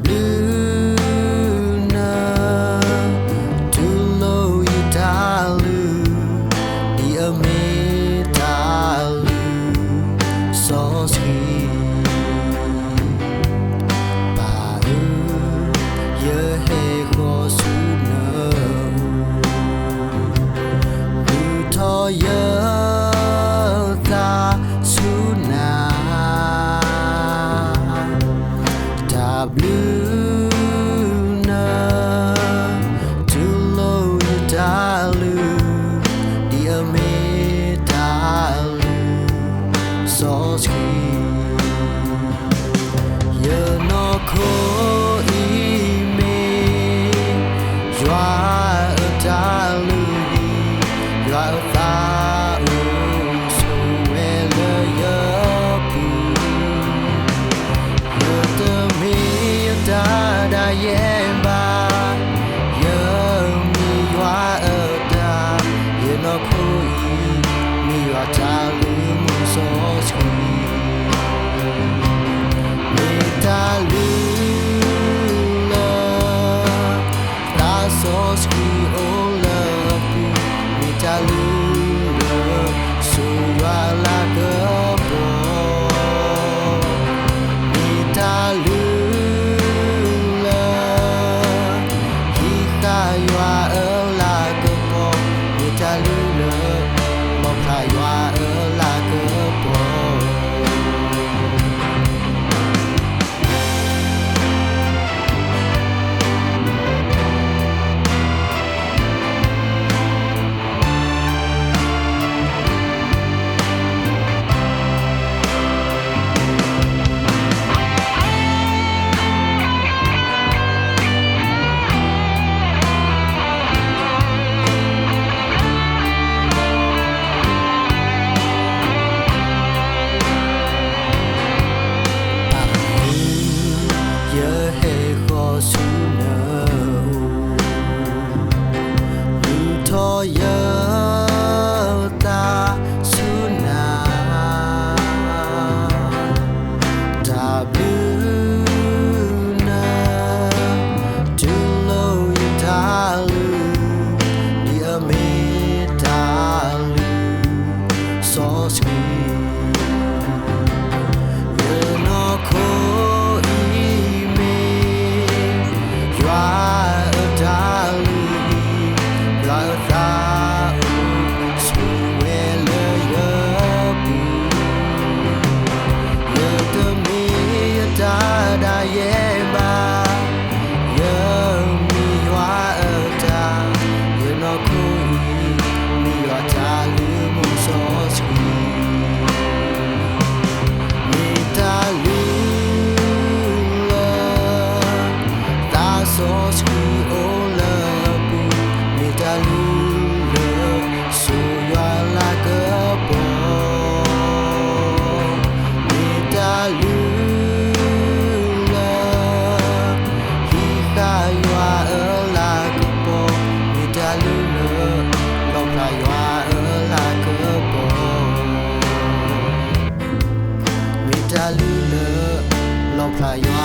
blue na to low italu di ametalu so sweet baru ye he ko su na lu to ye ta su na ta blue na to low italu di ametalu so sweet ye no ko I me joa italu joa ta u so ele ye pu ye te me da da ye ba ye mi joa da ye no ko I mi joa ta lu mu so sweet me ta lu la ta so sweet oh love me ta lu la so joa la ke bo me ta lu la hi ta joa la ke bo me ta lu la mo ta joa la ke bo ye he ko su na lu to ye ta su na ta blue na to low italu di ametalu so sweet ye no ko da ye ba ye mi wa ta ye no ku mi wa ta lu mu so sweet mi ta lu la ta so sweet oh love mi ta lu la so ya la ke bo mi ta lu ta lu le lo pla yo